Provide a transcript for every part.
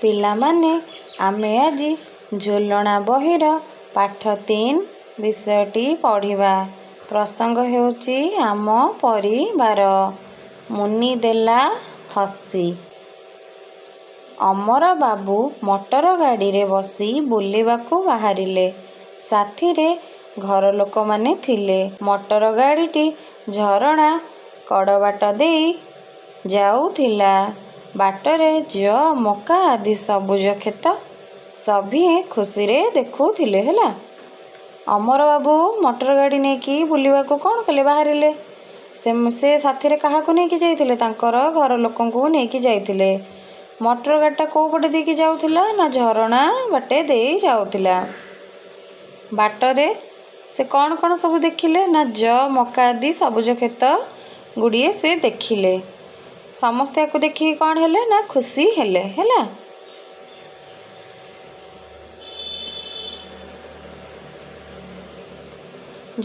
ପିଲାମାନେ ଆମେ ଆଜି ଝୁଲଣା ବହିର ପାଠ 3 ବିଷୟଟି ପଢ଼ିବା। ପ୍ରସଙ୍ଗ ହେଉଛି ଆମ ପରିବାର। ମୁନି ଦେଲା ହସି। ଅମର ବାବୁ ମଟର ଗାଡ଼ିରେ ବସି ବୁଲିବାକୁ ବାହାରିଲେ। ସାଥିରେ ଘର ଲୋକମାନେ ଥିଲେ। ମଟର ଗାଡ଼ିଟି ଝରଣା କଡ଼ବାଟ ଦେଇ ଯାଉଥିଲା। ବାଟରେ ଯଅ ମକା ଆଦି ସବୁଜ କ୍ଷେତ ସଭିଏଁ ଖୁସିରେ ଦେଖୁଥିଲେ। ହେଲା, ଅମର ବାବୁ ମଟର ଗାଡ଼ି ନେଇକି ବୁଲିବାକୁ କ'ଣ କଲେ? ବାହାରିଲେ। ସେ ସାଥିରେ କାହାକୁ ନେଇକି ଯାଇଥିଲେ? ତାଙ୍କର ଘର ଲୋକଙ୍କୁ ନେଇକି ଯାଇଥିଲେ। ମଟର ଗାଡ଼ିଟା କେଉଁ ପଟେ ଦେଇକି ଯାଉଥିଲା? ନା ଝରଣା ବାଟେ ଦେଇ ଯାଉଥିଲା। ବାଟରେ ସେ କ'ଣ କ'ଣ ସବୁ ଦେଖିଲେ? ନା ଯଅ ମକା ଆଦି ସବୁଜ କ୍ଷେତ ଗୁଡ଼ିଏ ସେ ଦେଖିଲେ। ସମସ୍ତେ ୟାକୁ ଦେଖିକି କ'ଣ ହେଲେ? ନା ଖୁସି ହେଲେ। ହେଲା,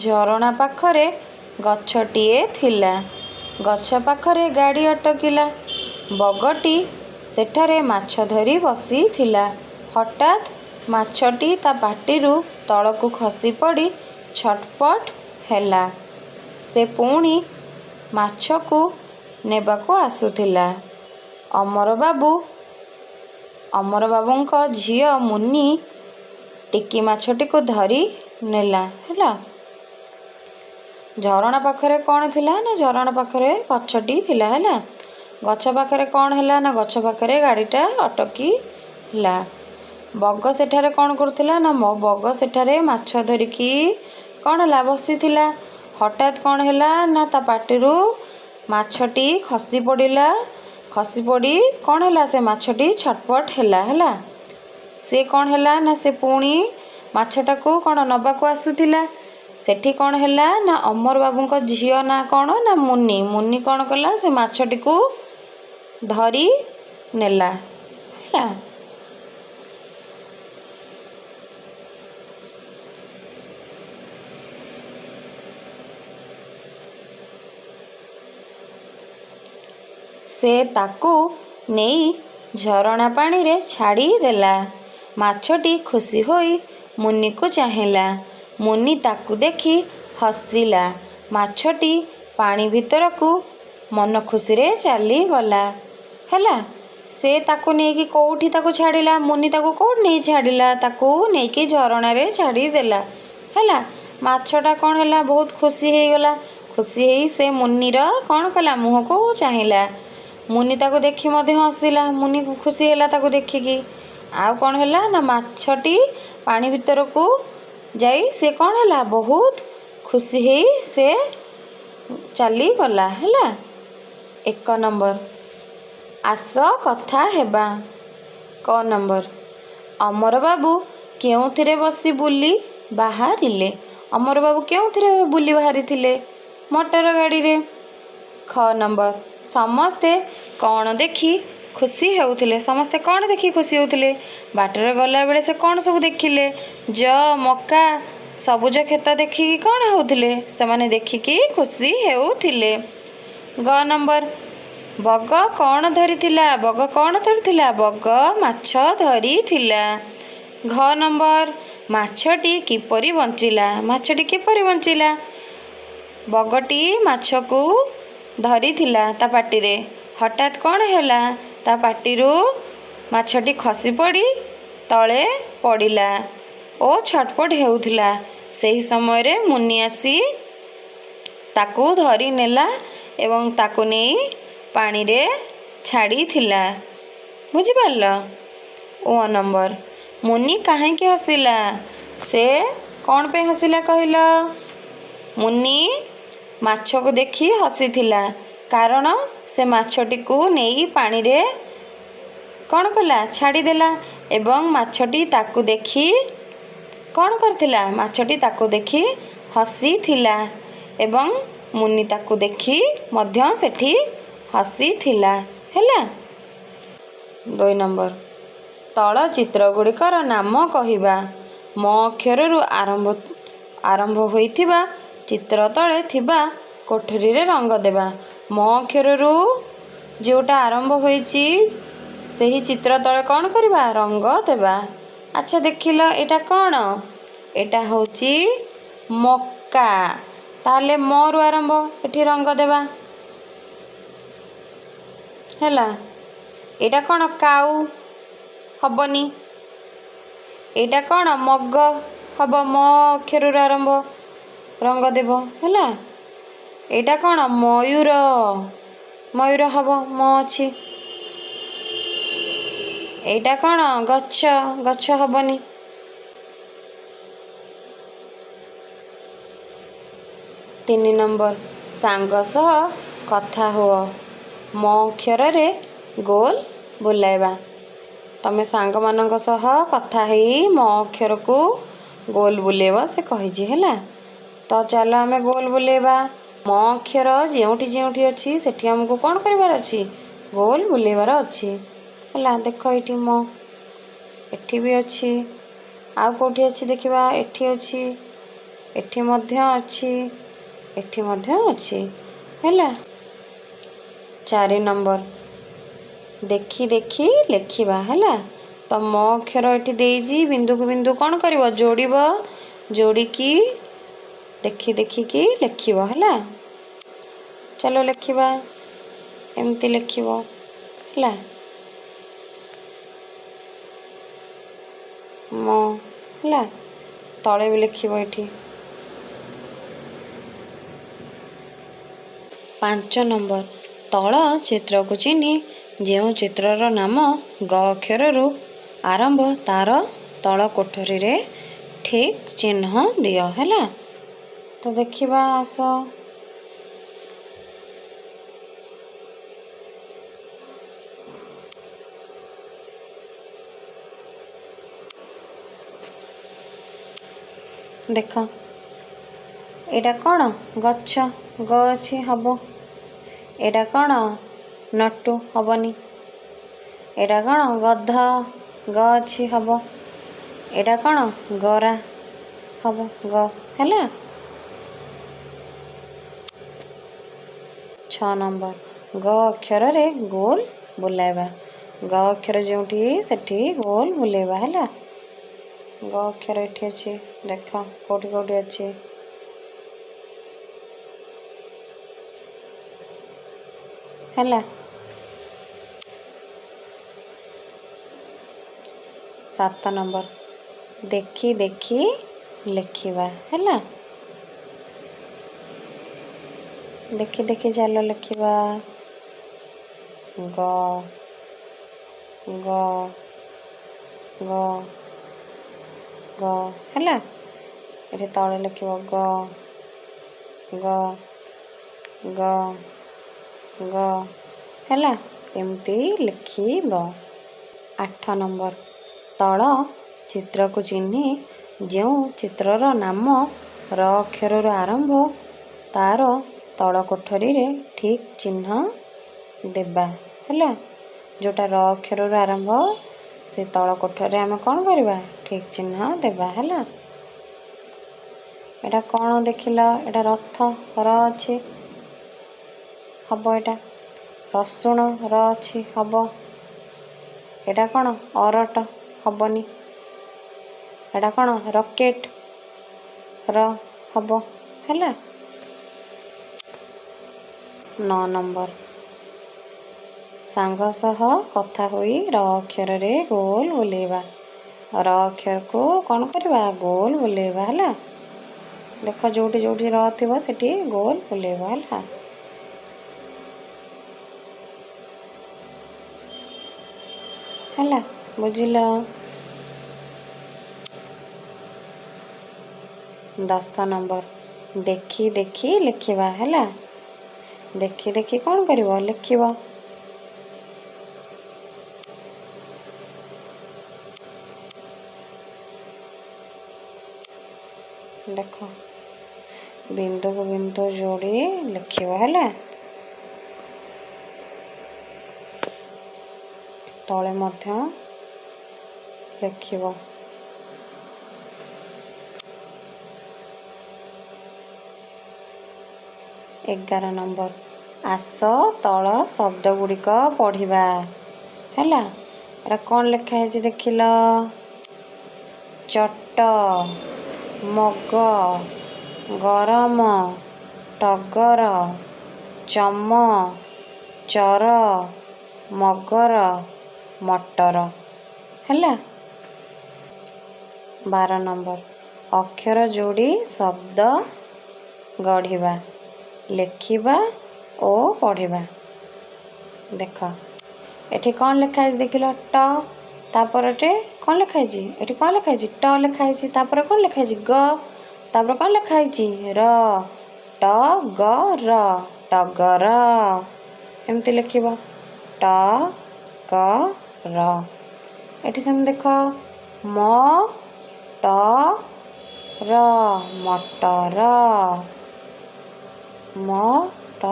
ଝରଣା ପାଖରେ ଗଛଟିଏ ଥିଲା। ଗଛ ପାଖରେ ଗାଡ଼ି ଅଟକିଲା। ବଗଟି ସେଠାରେ ମାଛ ଧରି ବସିଥିଲା। ହଠାତ୍ ମାଛଟି ତା ପାଟିରୁ ତଳକୁ ଖସି ପଡ଼ି ଛଟପଟ ହେଲା। ସେ ପୁଣି ମାଛକୁ ନେବାକୁ ଆସୁଥିଲା। ଅମର ବାବୁଙ୍କ ଝିଅ ମୁନି ଟିକି ମାଛଟିକୁ ଧରି ନେଲା। ହେଲା, ଝରଣା ପାଖରେ କ'ଣ ଥିଲା? ନା ଝରଣା ପାଖରେ ଗଛଟି ଥିଲା। ହେଲା, ଗଛ ପାଖରେ କ'ଣ ହେଲା? ନା ଗଛ ପାଖରେ ଗାଡ଼ିଟା ଅଟକିଲା। ବଗ ସେଠାରେ କ'ଣ କରୁଥିଲା? ନା ବଗ ସେଠାରେ ମାଛ ଧରିକି କ'ଣ ହେଲା? ବସିଥିଲା। ହଠାତ୍ କ'ଣ ହେଲା? ନା ତା ପାଟିରୁ ମାଛଟି ଖସି ପଡ଼ିଲା। ଖସି ପଡ଼ି କ'ଣ ହେଲା? ସେ ମାଛଟି ଛଟପଟ ହେଲା। ହେଲା, ସେ କ'ଣ ହେଲା? ନା ସେ ପୁଣି ମାଛଟାକୁ କ'ଣ ନେବାକୁ ଆସୁଥିଲା। ସେଠି କ'ଣ ହେଲା? ନା ଅମର ବାବୁଙ୍କ ଝିଅ ନା କ'ଣ? ନା ମୁନି କ'ଣ କଲା? ସେ ମାଛଟିକୁ ଧରି ନେଲା। ହେଲା, ସେ ତାକୁ ନେଇ ଝରଣା ପାଣିରେ ଛାଡ଼ିଦେଲା। ମାଛଟି ଖୁସି ହୋଇ ମୁନିକୁ ଚାହିଁଲା। ମୁନି ତାକୁ ଦେଖି ହସିଲା। ମାଛଟି ପାଣି ଭିତରକୁ ମନ ଖୁସିରେ ଚାଲିଗଲା। ହେଲା, ସେ ତାକୁ ନେଇକି କେଉଁଠି ତାକୁ ଛାଡ଼ିଲା? ମୁନି ତାକୁ କେଉଁଠି ନେଇ ଛାଡ଼ିଲା? ତାକୁ ନେଇକି ଝରଣାରେ ଛାଡ଼ିଦେଲା। ହେଲା, ମାଛଟା କ'ଣ ହେଲା? ବହୁତ ଖୁସି ହେଇଗଲା। ଖୁସି ହେଇ ସେ ମୁନିର କ'ଣ କଲା? ମୁହଁକୁ ଚାହିଁଲା। ମୁନି ତାକୁ ଦେଖି ମଧ୍ୟ ହସିଲା। ମୁନି ଖୁସି ହେଲା ତାକୁ ଦେଖିକି। ଆଉ କ'ଣ ହେଲା? ନା ମାଛଟି ପାଣି ଭିତରକୁ ଯାଇ ସେ କ'ଣ ହେଲା? ବହୁତ ଖୁସି ହେଇ ସେ ଚାଲିଗଲା। ହେଲା, 1 ନମ୍ବର ଆସ କଥା ହେବା। କ ନମ୍ବର ଅମର ବାବୁ କେଉଁଥିରେ ବସି ବୁଲି ବାହାରିଲେ? ଅମର ବାବୁ କେଉଁଥିରେ ବୁଲି ବାହାରିଥିଲେ? ମଟର ଗାଡ଼ିରେ। ଖ ନମ୍ବର ସମସ୍ତେ କ'ଣ ଦେଖି ଖୁସି ହେଉଥିଲେ? ସମସ୍ତେ କ'ଣ ଦେଖି ଖୁସି ହେଉଥିଲେ? ବାଟରେ ଗଲାବେଳେ ସେ କ'ଣ ସବୁ ଦେଖିଲେ? ଯଅ ମକା ସବୁଜ କ୍ଷେତ ଦେଖିକି କ'ଣ ହେଉଥିଲେ? ସେମାନେ ଦେଖିକି ଖୁସି ହେଉଥିଲେ। ଗ ନମ୍ବର ବଗ କ'ଣ ଧରିଥିଲା? ବଗ କ'ଣ ଧରିଥିଲା? ବଗ ମାଛ ଧରିଥିଲା। ଘ ନମ୍ବର ମାଛଟି କିପରି ବଞ୍ଚିଲା? ମାଛଟି କିପରି ବଞ୍ଚିଲା? ବଗଟି ମାଛକୁ ଧରିଥିଲା ତା ପାଟିରେ। ହଠାତ୍ କ'ଣ ହେଲା? ତା ପାଟିରୁ ମାଛଟି ଖସି ପଡ଼ି ତଳେ ପଡ଼ିଲା ଓ ଛଟପଟ ହେଉଥିଲା। ସେହି ସମୟରେ ମୁନି ଆସି ତାକୁ ଧରି ନେଲା ଏବଂ ତାକୁ ନେଇ ପାଣିରେ ଛାଡ଼ିଥିଲା। ବୁଝିପାରିଲ? ଓ ନମ୍ବର ମୁନି କାହିଁକି ହସିଲା? ସେ କ'ଣ ପାଇଁ ହସିଲା କହିଲ? ମୁନି ମାଛକୁ ଦେଖି ହସିଥିଲା। କାରଣ ସେ ମାଛଟିକୁ ନେଇ ପାଣିରେ କ'ଣ କଲା? ଛାଡ଼ିଦେଲା ଏବଂ ମାଛଟି ତାକୁ ଦେଖି କ'ଣ କରିଥିଲା? ମାଛଟି ତାକୁ ଦେଖି ହସିଥିଲା ଏବଂ ମୁନି ତାକୁ ଦେଖି ମଧ୍ୟ ସେଠି ହସିଥିଲା। ହେଲା, 2 ନମ୍ବର ତଳ ଚିତ୍ରଗୁଡ଼ିକର ନାମ କହିବା। ମ ଅକ୍ଷରରୁ ଆରମ୍ଭ ହୋଇଥିବା ଚିତ୍ର ତଳେ ଥିବା କୋଠରୀରେ ରଙ୍ଗ ଦେବା। ମ ଅକ୍ଷରରୁ ଯେଉଁଟା ଆରମ୍ଭ ହୋଇଛି ସେହି ଚିତ୍ର ତଳେ କ'ଣ କରିବା? ରଙ୍ଗ ଦେବା। ଆଚ୍ଛା ଦେଖିଲ ଏଇଟା କ'ଣ? ଏଇଟା ହେଉଛି ମକା। ତାହେଲେ ମରୁ ଆରମ୍ଭ, ଏଠି ରଙ୍ଗ ଦେବା ହେଲା। ଏଇଟା କ'ଣ? କାଉ, ହବନି। ଏଇଟା କ'ଣ? ମଗ, ହବ। ମ ଅକ୍ଷରରୁ ଆରମ୍ଭ, ରଙ୍ଗ ଦେବ ହେଲା। ଏଇଟା କ'ଣ? ମୟୂର, ମୟୂର ହବ, ମ ଅଛି। ଏଇଟା କ'ଣ? ଗଛ, ଗଛ ହବନି। ତିନି ନମ୍ବର, ସାଙ୍ଗ ସହ କଥା ହୁଅ। ମ ଅକ୍ଷରରେ ଗୋଲ ବୁଲାଇବା। ତମେ ସାଙ୍ଗମାନଙ୍କ ସହ କଥା ହେଇ ମ ଅକ୍ଷରକୁ ଗୋଲ ବୁଲେଇବ ସେ କହିଛି ହେଲା। ତ ଚାଲ ଆମେ ଗୋଲ ବୁଲେଇବା। ମ ଅକ୍ଷର ଯେଉଁଠି ଯେଉଁଠି ଅଛି ସେଠି ଆମକୁ କ'ଣ କରିବାର ଅଛି? ଗୋଲ ବୁଲେଇବାର ଅଛି ହେଲା। ଦେଖ ଏଠି ମ, ଏଠି ବି ଅଛି। ଆଉ କେଉଁଠି ଅଛି ଦେଖିବା? ଏଠି ଅଛି, ଏଠି ମଧ୍ୟ ଅଛି, ଏଠି ମଧ୍ୟ ଅଛି ହେଲା। 4 ନମ୍ବର, ଦେଖି ଦେଖି ଲେଖିବା ହେଲା। ତ ମ ଅକ୍ଷର ଏଠି ଦେଇଛି, ବିନ୍ଦୁକୁ ବିନ୍ଦୁ କ'ଣ କରିବ? ଯୋଡ଼ିବ। ଯୋଡ଼ିକି ଦେଖି ଦେଖିକି ଲେଖିବ ହେଲା। ଚାଲ ଲେଖିବା, ଏମିତି ଲେଖିବ ହେଲା। ମ ହେଲା, ତଳେ ବି ଲେଖିବ ଏଠି। 5 ନମ୍ବର, ତଳ ଚିତ୍ରକୁ ଚିହ୍ନି ଯେଉଁ ଚିତ୍ରର ନାମ ଗ ଅକ୍ଷରରୁ ଆରମ୍ଭ ତାର ତଳ କୋଠରୀରେ ଠିକ୍ ଚିହ୍ନ ଦିଅ ହେଲା। ତ ଦେଖିବା, ଆସ। ଦେଖ ଏଇଟା କ'ଣ? ଗଛ, ଗ ଅଛି, ହବ। ଏଇଟା କ'ଣ? ନଟୁ, ହବନି। ଏଇଟା କ'ଣ? ଗଧ, ଗ ଅଛି, ହବ। ଏଇଟା କ'ଣ? ଗରା, ହବ, ଗ ହେଲା। 6 ନମ୍ବର, ଗ ଅକ୍ଷରରେ ଗୋଲ ବୁଲାଇବା। ଗ ଅକ୍ଷର ଯେଉଁଠି ସେଠି ଗୋଲ ବୁଲେଇବା ହେଲା। ଗ ଅକ୍ଷର ଏଠି ଅଛି, ଦେଖ କେଉଁଠି କେଉଁଠି ଅଛି ହେଲା। 7 ନମ୍ବର, ଦେଖି ଦେଖି ଲେଖିବା ହେଲା। ଦେଖି ଦେଖି ଚାଲ ଲେଖିବା। ଗ, ଗ, ଗ, ଗ ହେଲା। ଏଠି ତଳେ ଲେଖିବ ଗ, ଗ, ଗ, ଗ ହେଲା। ଏମିତି ଲେଖିବ। 8 ନମ୍ବର, ତଳ ଚିତ୍ରକୁ ଚିହ୍ନି ଯେଉଁ ଚିତ୍ରର ନାମ ର ଅକ୍ଷରରୁ ଆରମ୍ଭ ତାର ତଳ କୋଠରୀରେ ଠିକ୍ ଚିହ୍ନ ଦେବା ହେଲା। ଯେଉଁଟା ର ଅକ୍ଷରରୁ ଆରମ୍ଭ ସେ ତଳ କୋଠରୀରେ ଆମେ କ'ଣ କରିବା? ଠିକ୍ ଚିହ୍ନ ଦେବା ହେଲା। ଏଇଟା କ'ଣ ଦେଖିଲ? ଏଇଟା ରଥ, ର ଅଛି, ହବ। ଏଇଟା ରସୁଣ, ର ଅଛି, ହବ। ଏଇଟା କ'ଣ? ଅରଟ, ହବନି। ଏଇଟା କ'ଣ? ରକେଟ୍, ର, ହବ ହେଲା। 9 ନମ୍ବର, ସାଙ୍ଗ ସହ କଥା ହୋଇ ର ଅକ୍ଷରରେ ଗୋଲ ବୁଲେଇବା। ର ଅକ୍ଷରକୁ କ'ଣ କରିବା? ଗୋଲ ବୁଲେଇବା ହେଲା। ଦେଖ ଯେଉଁଠି ଯେଉଁଠି ର ଥିବ ସେଠି ଗୋଲ ବୁଲେଇବା ହେଲା। ହେଲା, ବୁଝିଲ? 10 ନମ୍ବର, ଦେଖି ଦେଖି ଲେଖିବା ହେଲା। ଦେଖି ଦେଖି କ'ଣ କରିବ? ଲେଖିବ। ଦେଖ ବିନ୍ଦୁକୁ ବିନ୍ଦୁ ଯୋଡ଼ି ଲେଖିବ ହେଲା। ତଳେ ମଧ୍ୟ ଲେଖିବ। 11 ନମ୍ବର, ଆସ ତଳ ଶବ୍ଦ ଗୁଡ଼ିକ ପଢ଼ିବା ହେଲା। ଏଟା କ'ଣ ଲେଖା ହେଇଛି ଦେଖିଲ? ଚଟ, ମଗ, ଗରମ, ଟଗର, ଚମ, ଚର, ମଗର, ମଟର। ହେଲା। 12 ନମ୍ବର ଅକ୍ଷର ଯୋଡ଼ି ଶବ୍ଦ ଗଢ଼ିବା, ଲେଖିବା ଓ ପଢ଼ିବା। ଦେଖ ଏଠି କ'ଣ ଲେଖା ହେଇଛି ଦେଖିଲ? ଟ, ତାପରେ କ'ଣ ଲେଖା ହେଇଛି? ଏଠି କ'ଣ ଲେଖା ହେଇଛି? ଟ ଲେଖା ହେଇଛି। ତାପରେ କ'ଣ ଲେଖା ହେଇଛି? ଗ, ତାପରେ କ'ଣ ଲେଖା ହେଇଛି? ର, ଟ ଗ ର, ଟଗର। ଏମିତି ଲେଖିବ ଟ ଗ ର। ଏଠି ସେମିତି ଦେଖ ମ ଟ ର, ମଟର, ମ ଟ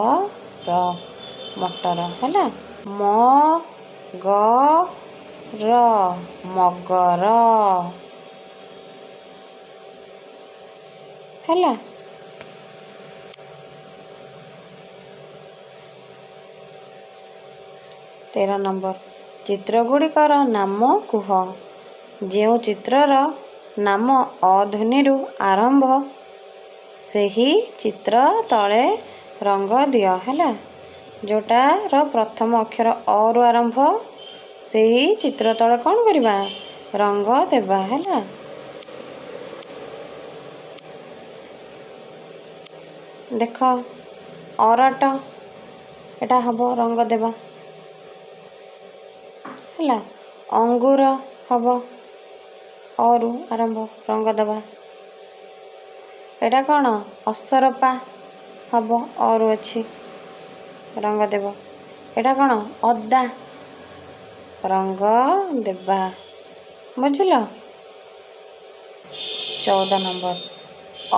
ର, ମଟର। ହେଲା। ମ ଗ ର, ମଗର। ହେଲା। 13 ନମ୍ବର ଚିତ୍ରଗୁଡ଼ିକର ନାମ କୁହ। ଯେଉଁ ଚିତ୍ରର ନାମ ଅ ଧ୍ୱନିରୁ ଆରମ୍ଭ ସେହି ଚିତ୍ର ତଳେ ରଙ୍ଗ ଦିଅ। ହେଲା। ଯେଉଁଟାର ପ୍ରଥମ ଅକ୍ଷର ଅରୁ ଆରମ୍ଭ ସେହି ଚିତ୍ର ତଳେ କ'ଣ କରିବା? ରଙ୍ଗ ଦେବା। ହେଲା। ଦେଖ ଅରଟ, ଏଟା ହବ ରଙ୍ଗ ଦେବା। ହେଲା। ଅଙ୍ଗୁର ହବ ଅରୁ ଆରମ୍ଭ, ରଙ୍ଗ ଦେବା। ଏଟା କ'ଣ? ଅସରପା ହବ ଅରୁ ଅଛି, ରଙ୍ଗ ଦେବ। ଏଟା କ'ଣ? ଅଦା, ରଙ୍ଗ ଦେବା। ବୁଝିଲ? 14 ନମ୍ବର ଅ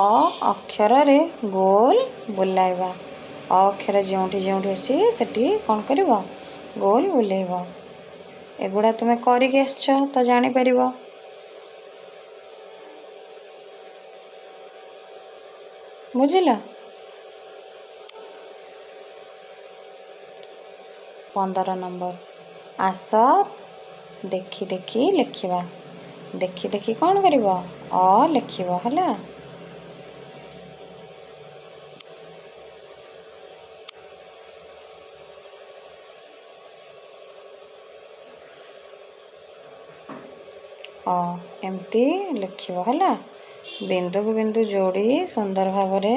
ଅକ୍ଷରରେ ଗୋଲ ବୁଲାଇବା। ଅ ଅକ୍ଷର ଯେଉଁଠି ଯେଉଁଠି ଅଛି ସେଠି କ'ଣ କରିବ? ଗୋଲ ବୁଲେଇବ। ଏଗୁଡ଼ା ତୁମେ କରିକି ଆସିଛ ତ ଜାଣିପାରିବ। ବୁଝିଲ? 15 ନମ୍ବର ଆସ ଦେଖି ଦେଖି ଲେଖିବା। ଦେଖି ଦେଖି କ'ଣ କରିବ? ଅ ଲେଖିବ। ହେଲା। ଅ ଏମିତି ଲେଖିବ। ହେଲା। ବିନ୍ଦୁକୁ ବିନ୍ଦୁ ଯୋଡ଼ି ସୁନ୍ଦର ଭାବରେ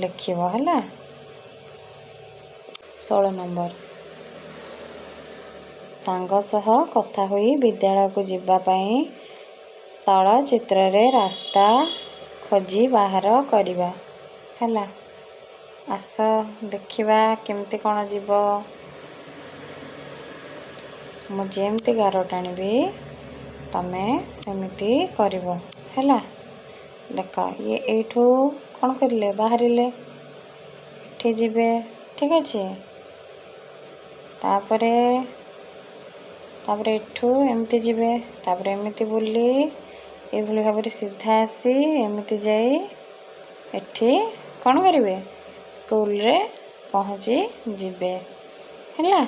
ଲେଖିବ। ହେଲା। 16 ନମ୍ବର ସାଙ୍ଗ ସହ କଥା ହୋଇ ବିଦ୍ୟାଳୟକୁ ଯିବା ପାଇଁ ତଳ ଚିତ୍ରରେ ରାସ୍ତା ଖୋଜି ବାହାର କରିବା। ହେଲା। ଆସ ଦେଖିବା କେମିତି କ'ଣ ଯିବ। ମୁଁ ଯେମିତି ଗାର ଟାଣିବି ତମେ ସେମିତି କରିବ। ହେଲା। ଦେଖ ଇଏ ଏଇଠୁ କ'ଣ କରିଲେ? ବାହାରିଲେ, ଏଠି ଯିବେ। ଠିକ୍ ଅଛି। ତାପରେ ଏଠୁ ଏମିତି ଯିବେ, ତାପରେ ଏମିତି ବୁଲି ଏଇଭଳି ଭାବରେ ସିଧା ଆସି ଏମିତି ଯାଇ ଏଠି କ'ଣ କରିବେ? ସ୍କୁଲରେ ପହଞ୍ଚି ଯିବେ। ହେଲା।